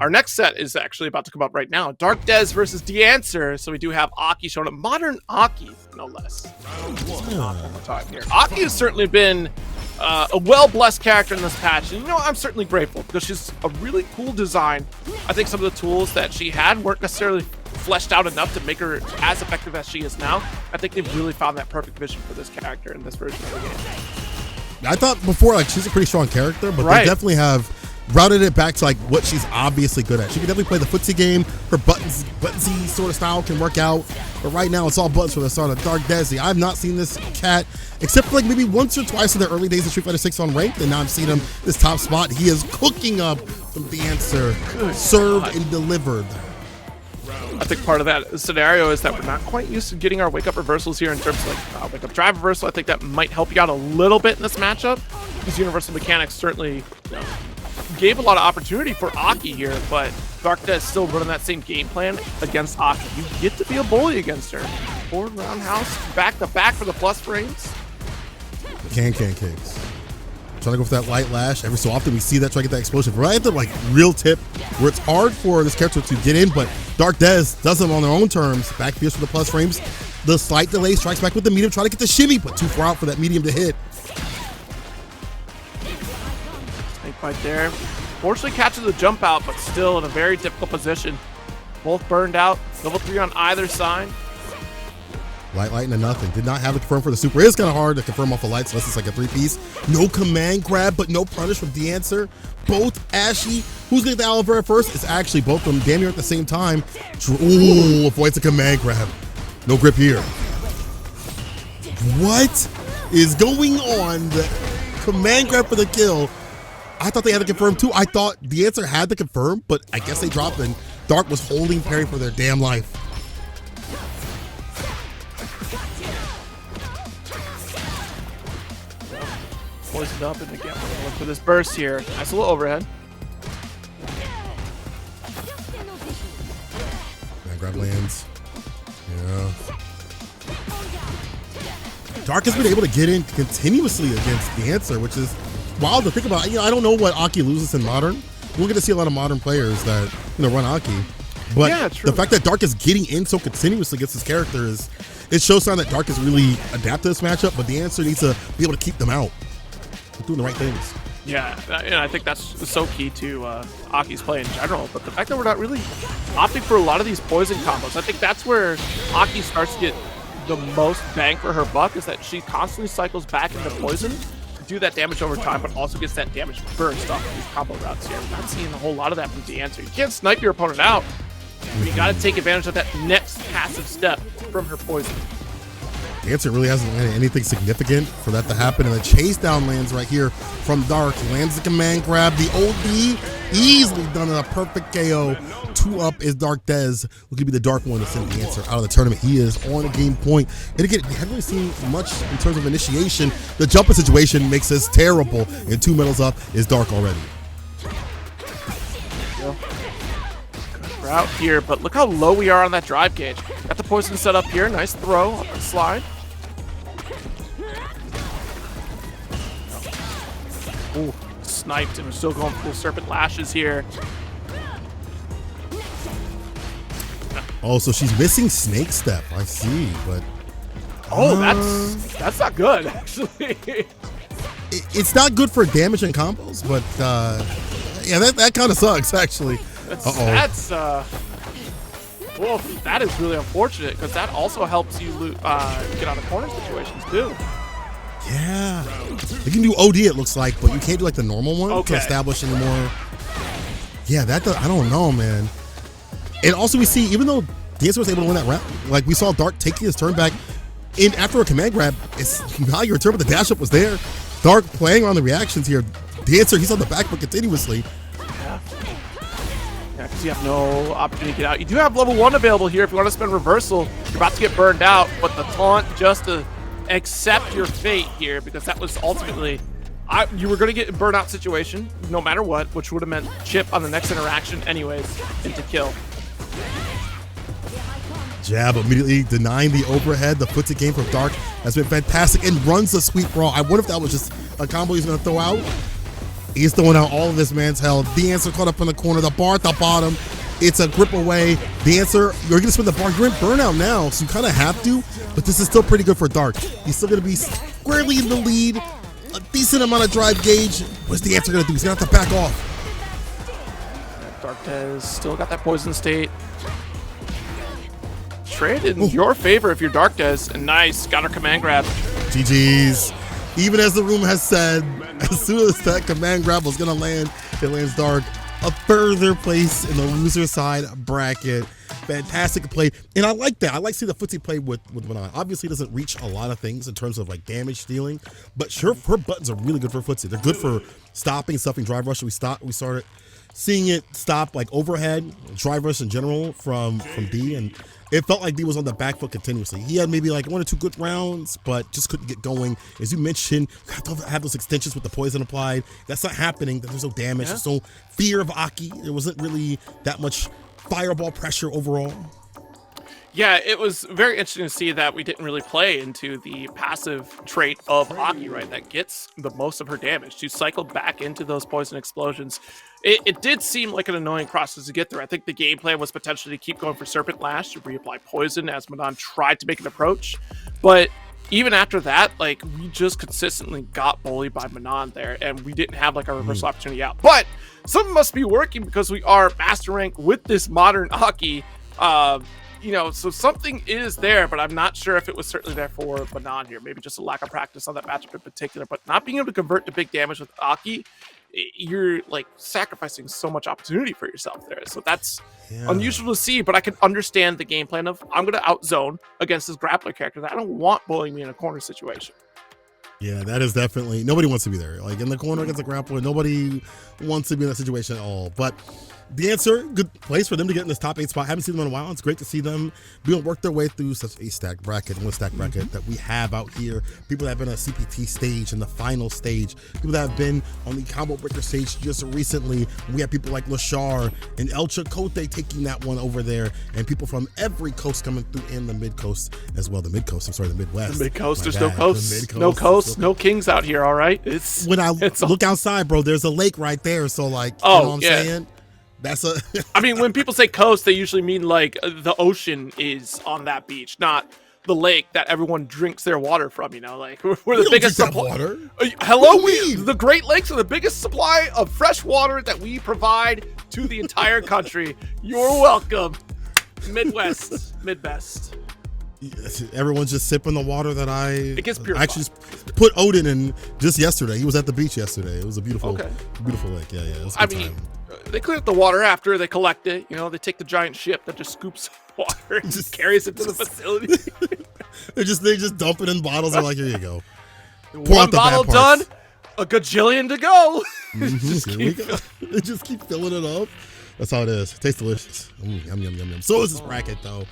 our next set is actually about to come up right now. DARKDES versus DEEANCER. So we do have A.KI showing up. Modern A.KI, no less. One more time here. A.KI has certainly been a well-blessed character in this patch. And, you know, I'm certainly grateful because she's a really cool design. I think some of the tools that she had weren't necessarily fleshed out enough to make her as effective as she is now. I think they've really found that perfect vision for this character in this version of the game. I thought before, like, she's a pretty strong character, but they definitely have routed it back to like what she's obviously good at. She can definitely play the footsie game. Her buttonsy sort of style can work out. But right now, it's all buttons for the start of DARKDES. I've not seen this cat except for like maybe once or twice in the early days of Street Fighter 6 on ranked, and now I've seen him this top spot. He is cooking up from DEEANCER, served and delivered. I think part of that scenario is that we're not quite used to getting our wake-up reversals here in terms of like wake-up drive reversal. I think that might help you out a little bit in this matchup. These universal mechanics certainly gave a lot of opportunity for A.KI here, but DARKDES is still running that same game plan against A.KI. You get to be a bully against her. Forward roundhouse, back to back for the plus frames. Cakes. Trying to go for that light lash. Every so often we see that, try to get that explosion. Right at the like real tip where it's hard for this character to get in, but DARKDES does them on their own terms. Back fierce for the plus frames. The slight delay, strikes back with the medium, try to get the shimmy, but too far out for that medium to hit. Snake bite there. Fortunately catches the jump out, but still in a very difficult position. Both burned out. Level 3 on either side. Light into nothing. Did not have it confirmed for the super. It is kind of hard to confirm off of lights unless it's like a 3-piece. No command grab, but no punish from DEEANCER. Both Ashy. Who's going to get the aloe vera first? It's actually both of them damn near at the same time. Ooh, avoids a command grab. No grip here. What is going on? The command grab for the kill. I thought they had to confirm too. I thought DEEANCER had to confirm, but I guess they dropped and Dark was holding parry for their damn life. Poisoned up, and again, we're gonna look for this burst here. Nice little overhead. Man, grab lands. Yeah. Dark has been able to get in continuously against DEEANCER, which is wild to think about. You know, I don't know what A.KI loses in Modern. We'll get to see a lot of Modern players that, you know, run A.KI. But yeah, the fact that Dark is getting in so continuously against his character is, it shows sign that Dark is really adapted to this matchup, but DEEANCER needs to be able to keep them out. Doing the right things. Yeah, and I think that's so key to A.KI's play in general, but the fact that we're not really opting for a lot of these poison combos, I think that's where A.KI starts to get the most bang for her buck, is that she constantly cycles back into poison to do that damage over time, but also gets that damage burst off of these combo routes here. We're not seeing a whole lot of that from DEEANCER. You can't snipe your opponent out, but you gotta take advantage of that next passive step from her poison. DEEANCER really hasn't landed anything significant for that to happen, and the chase down lands right here from Dark. He lands the command grab, the OD, easily done in a perfect KO. 2-up is DARKDES. Look to be the dark one to send DEEANCER out of the tournament. He is on a game point. And again, we haven't really seen much in terms of initiation. The jumping situation makes this terrible, and 2 medals up is Dark already. Good route here, but look how low we are on that drive gauge. Got the poison set up here. Nice throw up and slide. Ooh, sniped, and we're still going full serpent lashes here. Oh, so she's missing snake step. I see, but oh, that's not good, actually. It's not good for damage and combos, but yeah, that kind of sucks, actually. Well, that is really unfortunate, because that also helps you get out of corner situations too. Yeah, you can do OD, it looks like, but you can't do like the normal one to establish anymore. Yeah, I don't know, man. And also we see, even though DEEANCER was able to win that round, like we saw Dark taking his turn back in after a command grab. It's not your turn, but the dash up was there. Dark playing on the reactions here. DEEANCER, he's on the back foot continuously. Yeah, because you have no opportunity to get out. You do have level 1 available here if you want to spend reversal. You're about to get burned out, but the taunt just to accept your fate here, because that was ultimately, you were going to get a burnout situation no matter what, which would have meant chip on the next interaction anyways, into kill. Jab immediately denying the overhead. The footsie game from Dark has been fantastic and runs the sweep brawl. I wonder if that was just a combo he's going to throw out. He's throwing out all of this man's health. DEEANCER caught up in the corner. The bar at the bottom. It's a grip away. DEEANCER, you're going to spin the bar. You're in burnout now, so you kind of have to, but this is still pretty good for Dark. He's still going to be squarely in the lead. A decent amount of drive gauge. What's DEEANCER going to do? He's going to have to back off. DARKDES still got that poison state. Trade in your favor if you're DARKDES. And nice, got her command grab. GG's. Even as the room has said, as soon as that command grab was going to land, it lands Dark. A further place in the loser side bracket. Fantastic play. And I like that. I like seeing the footsie play with Manon. Obviously, doesn't reach a lot of things in terms of like damage dealing, but her buttons are really good for footsie. They're good for stopping, stuffing, drive rush. We started seeing it stop like overhead, drive rush in general from D, and it felt like D was on the back foot continuously. He had maybe like 1 or 2 good rounds, but just couldn't get going. As you mentioned, you have to have those extensions with the poison applied. That's not happening. There's no damage. There's no fear of A.KI. There wasn't really that much fireball pressure overall. Yeah, it was very interesting to see that we didn't really play into the passive trait of A.KI, right? That gets the most of her damage. She cycled back into those poison explosions. It did seem like an annoying process to get through. I think the game plan was potentially to keep going for Serpent Lash to reapply poison as Manon tried to make an approach. But even after that, like, we just consistently got bullied by Manon there, and we didn't have like a reversal opportunity out. But something must be working because we are master rank with this modern A.KI. You know, so something is there, but I'm not sure if it was certainly there for Manon here. Maybe just a lack of practice on that matchup in particular, but not being able to convert to big damage with A.KI, you're like sacrificing so much opportunity for yourself there. So that's unusual to see, but I can understand the game plan of I'm going to outzone against this grappler character that I don't want bullying me in a corner situation. Yeah, that is definitely, nobody wants to be there. Like in the corner against a grappler, nobody wants to be in that situation at all. But DEEANCER, good place for them to get in this top 8 spot. Haven't seen them in a while. It's great to see them be able to work their way through such a stack bracket, one stack bracket that we have out here. People that have been on a CPT stage and the final stage, people that have been on the combo breaker stage just recently. We have people like Lashar and El Chicote taking that one over there, and people from every coast coming through in the mid coast as well. The mid coast, I'm sorry, the Midwest. The mid coast, there's no coast, no coast, no kings out here. All right, it's when I look outside, bro. There's a lake right there, so like, you know what I'm saying. That's a. I mean, when people say coast, they usually mean like the ocean is on that beach, not the lake that everyone drinks their water from. You know, like we're the biggest supply. Water. Hello, the Great Lakes are the biggest supply of fresh water that we provide to the entire country. You're welcome, Midwest, Midbest. Everyone's just sipping the water that I actually put Odin in just yesterday. He was at the beach yesterday. It was a beautiful, beautiful lake. Yeah. It was a good time. They clear up the water after they collect it. You know, they take the giant ship that just scoops water and just carries it to the facility. they just dump it in bottles. They're like, here you go. One bottle done, a gajillion to go. They just keep filling it up. That's how it is. It tastes delicious. Yum, yum, yum, yum. So is this bracket, though.